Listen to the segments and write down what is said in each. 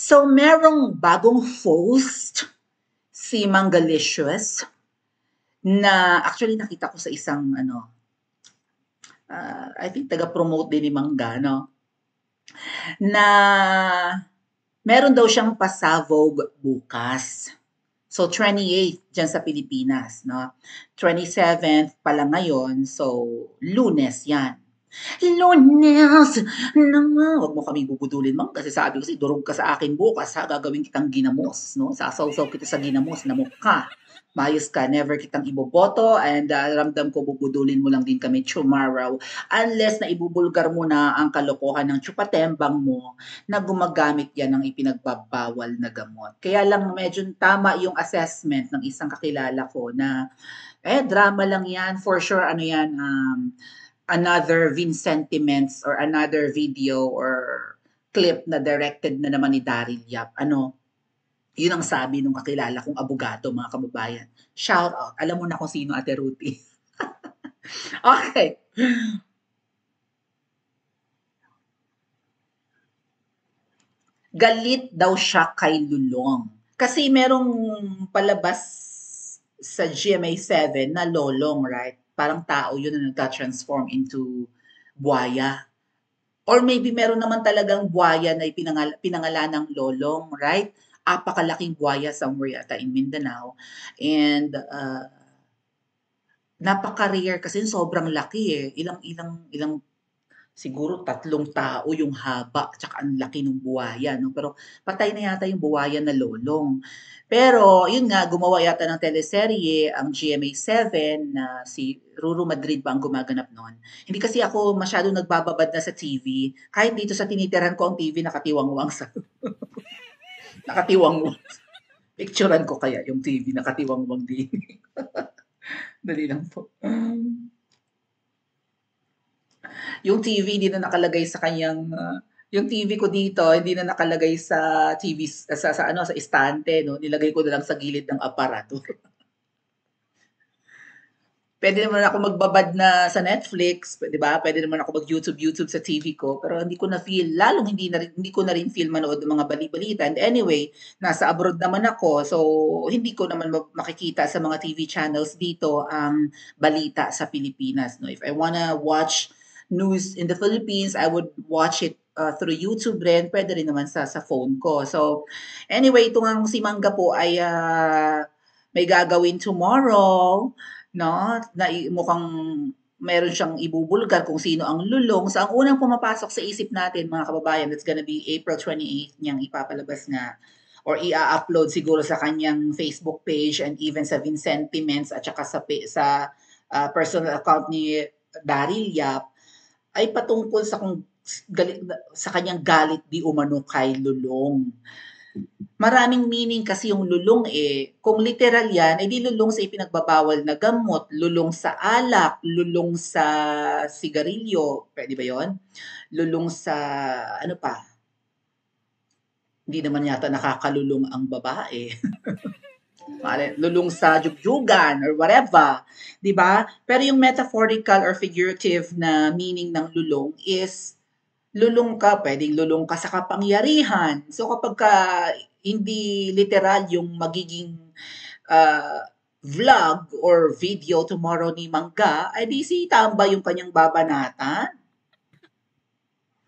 So, merong bagong host, si Mangalicious, na actually nakita ko sa isang I think taga-promote din ni Mangga, no? Na meron daw siyang pasabog bukas. So, 28th dyan sa Pilipinas, no? 27th pala ngayon, so Lunes yan. Lunes naman. Huwag mo kami bubudulin, Mang, kasi sabi ko kasi durog ka sa akin bukas, ha? Gagawin kitang ginamos, no? Sasawsaw kita sa ginamos na mukha. Mayos ka, never kitang iboboto, and ramdam ko bubudulin mo lang din kami tomorrow unless na ibubulgar mo na ang kalokohan ng tsupatembang mo na gumagamit yan ng ipinagbabawal na gamot. Kaya lang medyo tama yung assessment ng isang kakilala ko na drama lang yan, for sure ano yan, another Vincentiments or another video or clip na directed na naman ni Daryl Yap. Yun ang sabi nung kakilala kong abogado, mga kababayan. Shout out. Alam mo na kung sino, Ate Ruthie. Okay. Galit daw siya kay Lulong. Kasi merong palabas sa GMA7 na lolong, right? Parang tao yun na nagka-transform into buhaya. Or maybe meron naman talagang buhaya na pinangalan ng lolong, right? Apakalaking buhaya somewhere yata in Mindanao. And napaka-rare kasi sobrang laki eh. Ilang siguro 3 tao yung haba tsaka ang laki ng buhaya, no? Pero patay na yata yung buhaya na lolong. Pero yun nga, gumawa yata ng teleserye ang GMA7 na si Ruru Madrid ba ang gumaganap noon. Hindi kasi ako masyadong nagbababad na sa TV. Kahit dito sa tinitiran ko ang TV nakatiwangwang sa nakatiwangwang. Picturean ko kaya yung TV nakatiwangwang din. Dali lang po. Yung TV hindi na nakalagay sa kanyang yung TV ko dito hindi na nakalagay sa TV sa istante, no. Nilagay ko na lang sa gilid ng aparato. Pwede naman ako magbabad na sa Netflix, 'di ba? Pwede naman ako mag-YouTube sa TV ko, pero hindi ko na feel, lalong hindi ko na rin feel manood ng mga bali-balita. And anyway, nasa abroad naman ako, so hindi ko naman makikita sa mga TV channels dito ang balita sa Pilipinas, no. If I wanna watch news in the Philippines, I would watch it through YouTube rin, pwede rin naman sa phone ko. So anyway, itong ang si Mangga po ay may gagawin tomorrow, no? Na mukhang meron siyang ibubulgar kung sino ang lulong. So, ang unang pumapasok sa isip natin, mga kababayan, that's gonna be April 28 niyang ipapalabas nga or i-upload siguro sa kanyang Facebook page and even sa Vincentiments at saka sa personal account ni Daryl Yap ay patungkol sa kanyang galit di umano kay Lulong. Maraming meaning kasi yung lulong eh. Kung literal yan, di lulong sa ipinagbabawal na gamot, lulong sa alak, lulong sa sigarilyo, pwede ba yon? Lulong sa, ano pa, hindi naman yata nakakalulong ang babae. Lulong sa jugjuggan or whatever, 'di ba? Pero yung metaphorical or figurative na meaning ng lulong is lulong ka, pwedeng lulong ka sa kapangyarihan. So kapag ka hindi literal yung magiging vlog or video tomorrow ni Mangga, ay di si Tamba yung kanyang babanatan.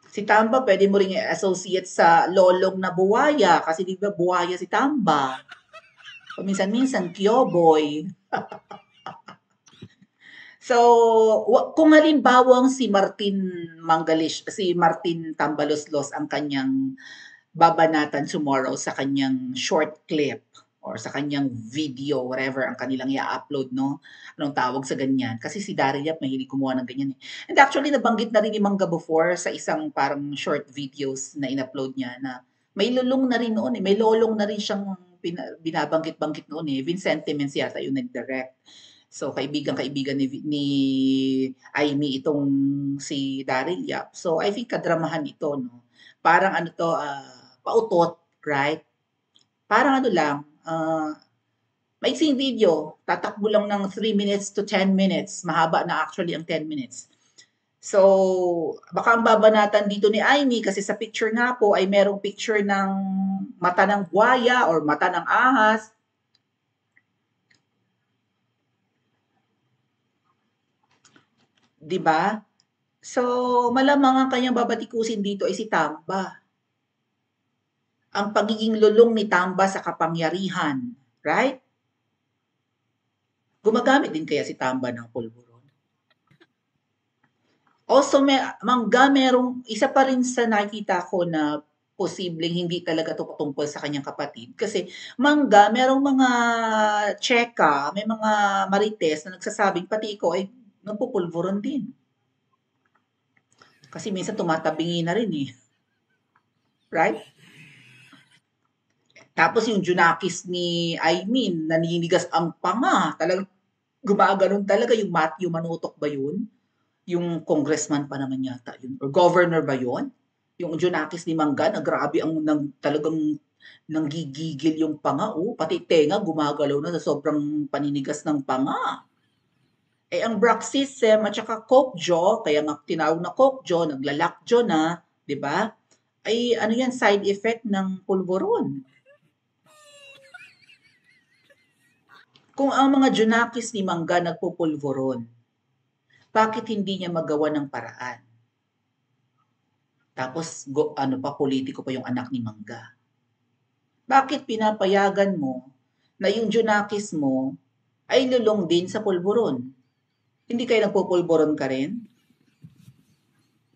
Si Tamba, pwede mo ring associate sa lolong na buwaya kasi di ba buwaya si Tamba. Paminsan-minsan, Kyoboy. So, kung halimbawang si Martin Tambaloslos ang kanyang babanatan tomorrow sa kanyang short clip or sa kanyang video, whatever ang kanilang i-upload, no? Anong tawag sa ganyan? Kasi si Daryl Yap mahilig gumawa ng ganyan eh. And actually, nabanggit na rin ni Mangga before sa isang parang short videos na in-upload niya na may lulong na rin noon eh. May lolong na rin siyang binabanggit-banggit noon eh. Vincentiments yata yung nag-direct. So, kaibigan-kaibigan ni Aimee itong si Daryl Yap. So, I think kadramahan ito, no? Parang ano to, pautot, right? Parang ano lang, maiksing video, tatakbo lang ng 3 minutes to 10 minutes. Mahaba na actually ang 10 minutes. So, baka ang babanatan dito ni Aimee kasi sa picture nga po ay merong picture ng mata ng buwaya or mata ng ahas. 'Di ba? So, malamang ang kanyang babatikusin dito ay si Tamba. Ang pagiging lulong ni Tamba sa kapangyarihan, right? Gumagamit din kaya si Tamba ng pulburon? Also, Mangga merong isa pa rin sa nakita ko na posibleng hindi talaga 'to patungkol sa kanyang kapatid. Kasi Mangga merong mga tseka, may mga marites na nagsasabing pati ikaw ay nagpupulburon din. Kasi minsan tumatabingi na rin eh. Right? Tapos yung Junakis ni Aimin, naninigas ang panga. Talagang gumaganon talaga yung Matthew Manutok ba yun? Yung congressman pa naman yata yun. Or governor ba yun? Yung Junakis ni Mangga, na grabe ang talagang nanggigigil yung panga. Oh, pati tenga gumagalaw na sa sobrang paninigas ng panga. Eh ang bruxism at saka Kokjo, kaya nga tinawag na Kokjo, naglalakjo na, di ba? Ay ano yan, side effect ng pulburon. Kung ang mga Junakis ni Mangga nagpupulburon, bakit hindi niya magawa ng paraan? Tapos ano pa, politiko pa yung anak ni Mangga. Bakit pinapayagan mo na yung Junakis mo ay lulong din sa pulburon? Hindi kayo nagpupulburon ka rin?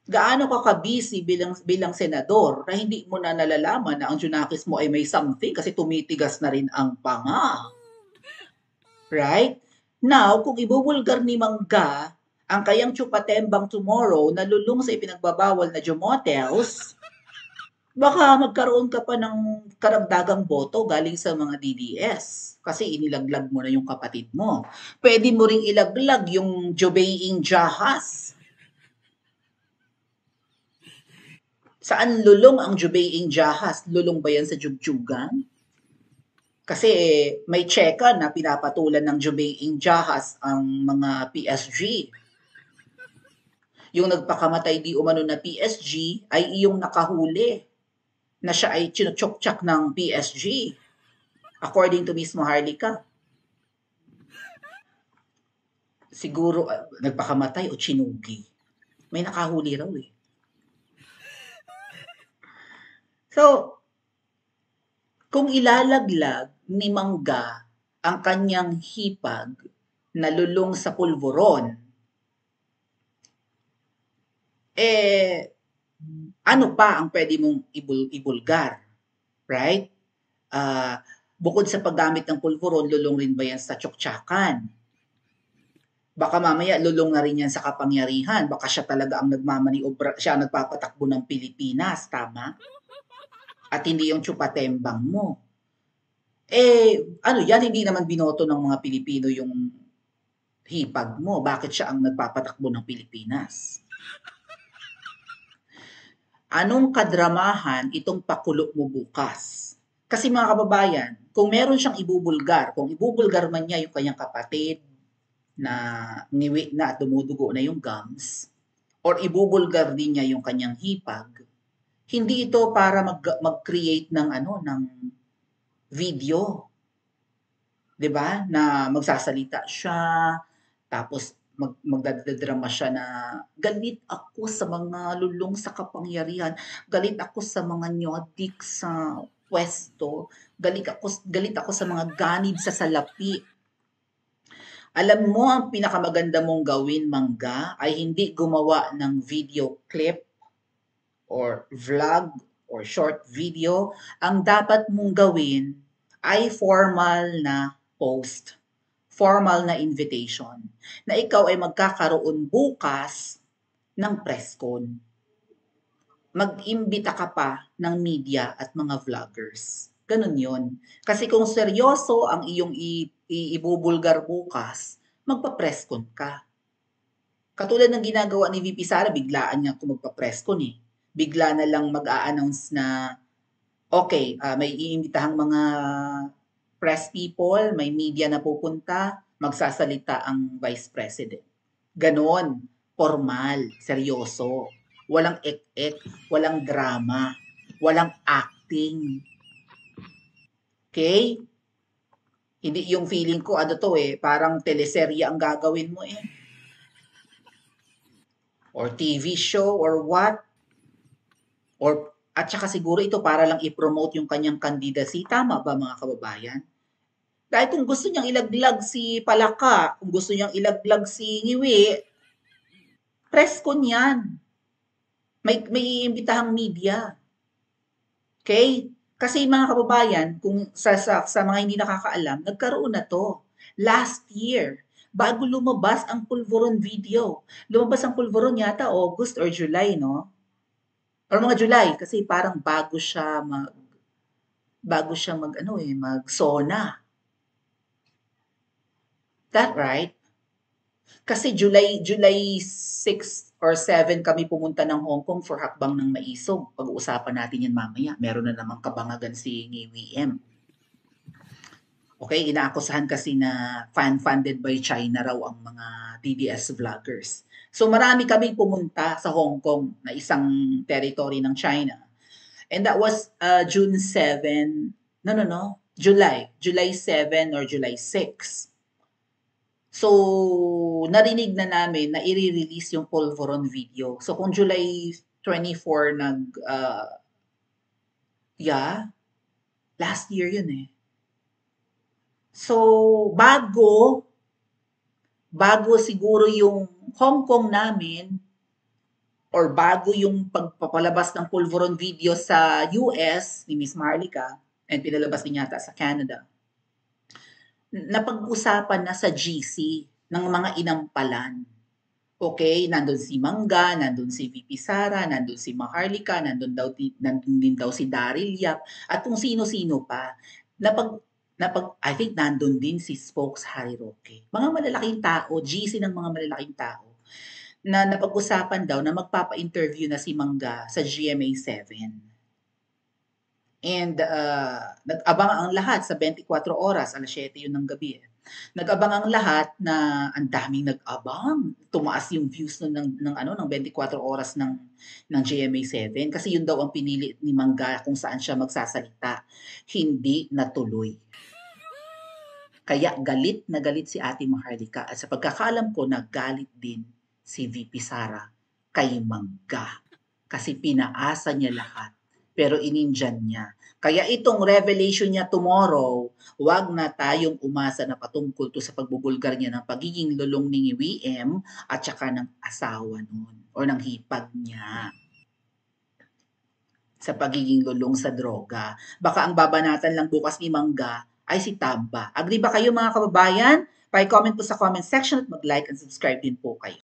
Gaano ka ka-busy bilang senador na hindi mo na nalalaman na ang Junakis mo ay may something kasi tumitigas na rin ang panga? Right? Now, kung ibubulgar ni Mangga ang kayang Chupatembang tomorrow na lulong sa ipinagbabawal na Jumotels, baka magkaroon ka pa ng karagdagang boto galing sa mga DDS kasi inilaglag mo na yung kapatid mo. Pwede mo ring ilaglag yung Jobaying Jahas. Saan lulong ang Jobaying Jahas? Lulong ba yan sa Jugjugan? Kasi may tseka na pinapatulan ng Jobaying Jahas ang mga PSG. Yung nagpakamatay di umano na PSG ay iyong nakahuli na siya ay chinuchokchak ng PSG. According to mismo Harlika. Siguro nagpakamatay o chinugi. May nakahuli raw eh. So, kung ilalaglag ni Mangga ang kanyang hipag na lulong sa pulburon, ano pa ang pwede mong ibulgar? Right? Bukod sa paggamit ng pulburon, lulong rin ba yan sa tsoktsakan? Baka mamaya lulong na rin yan sa kapangyarihan. Baka siya talaga ang nagmamaniobra, siya ang nagpapatakbo ng Pilipinas, tama? At hindi yung tsupatembang mo. Ano yan, hindi naman binoto ng mga Pilipino yung hipag mo. Bakit siya ang nagpapatakbo ng Pilipinas? Anong kadramahan itong pakulo mo bukas? Kasi mga kababayan, kung meron siyang ibubulgar, kung ibubulgar man niya yung kanyang kapatid na ngiwi na at dumudugo na yung gums, or ibubulgar din niya yung kanyang hipag, hindi ito para mag-create ng ng video. 'Di ba? Na magsasalita siya, tapos magdadrama siya na galit ako sa mga lulong sa kapangyarihan, galit ako sa mga nyodik sa pwesto, galit ako sa mga ganid sa salapi. Alam mo ang pinakamaganda mong gawin, Mangga, ay hindi gumawa ng video clip or vlog or short video. Ang dapat mong gawin ay formal na post, formal na invitation, na ikaw ay magkakaroon bukas ng press con. Mag-imbita ka pa ng media at mga vloggers. Ganun yon. Kasi kung seryoso ang iyong ibubulgar bukas, magpa-press con ka. Katulad ng ginagawa ni VP Sara, biglaan niya kung magpa-press con eh. Bigla na lang mag-a-announce na okay, may iimbitahang mga press people, may media na pupunta, magsasalita ang Vice President. Ganon. Formal, seryoso. Walang ek-ek, walang drama, walang acting. Okay? Hindi yung feeling ko, ano to parang teleserye ang gagawin mo Or TV show or what. At saka siguro ito para lang i-promote yung kanyang candidacy. Tama ba mga kababayan? Dahil kung gusto niyang ilaglag si Palaka, kung gusto niyang ilaglag si Ngiwi, press con yan. May iimbitahang media. Okay? Kasi mga kababayan, kung sa mga hindi nakakaalam, nagkaroon na to last year bago lumabas ang Pulveron video. Lumabas ang Pulveron yata August or July, no? Or mga July kasi parang mag SONA. That right? Kasi July 6 or 7 kami pumunta ng Hong Kong for Hakbang ng Maisog. Pag-uusapan natin yan mamaya. Meron na namang kabangagan si WM. Okay, inaakusahan kasi na funded by China raw ang mga DDS vloggers. So marami kaming pumunta sa Hong Kong na isang territory ng China. And that was June 7. No. July 7 or July 6. So, narinig na namin na i-release yung Pulveron video. So, kung July 24 last year yun So, bago siguro yung Hong Kong namin or bago yung pagpapalabas ng Pulveron video sa US ni Miss Marlica and pinalabas din yata sa Canada, napag-usapan na sa GC ng mga inampalan. Okay, nandun si Mangga, nandun si VP Sara, nandun si Maharlika, nandun din daw si Daryl Yap, at kung sino-sino pa. I think nandun din si Spokes Harry Roque. Mga malalaking tao, GC ng mga malalaking tao, na napag-usapan daw na magpapa-interview na si Mangga sa GMA7. And nag-abang ang lahat sa 24 oras, alas 7 yun ng gabi Nag-abang ang lahat na ang daming nag-abang. Tumaas yung views ng 24 oras ng GMA7 kasi yun daw ang pinili ni Mangga kung saan siya magsasalita. Hindi natuloy. Kaya galit na galit si Ate Maharlika at sa pagkakaalam ko nagalit din si VP Sara kay Mangga kasi pinaasa niya lahat pero inindyan niya. Kaya itong revelation niya tomorrow, wag na tayong umasa na patungkol to sa pagbubulgar niya ng pagiging lulong ni WM at saka ng asawa nun o ng hipag niya sa pagiging lulong sa droga. Baka ang babanatan lang bukas ni Mangga ay si Tamba. Agree ba kayo mga kababayan? Pa-comment po sa comment section at mag-like and subscribe din po kayo.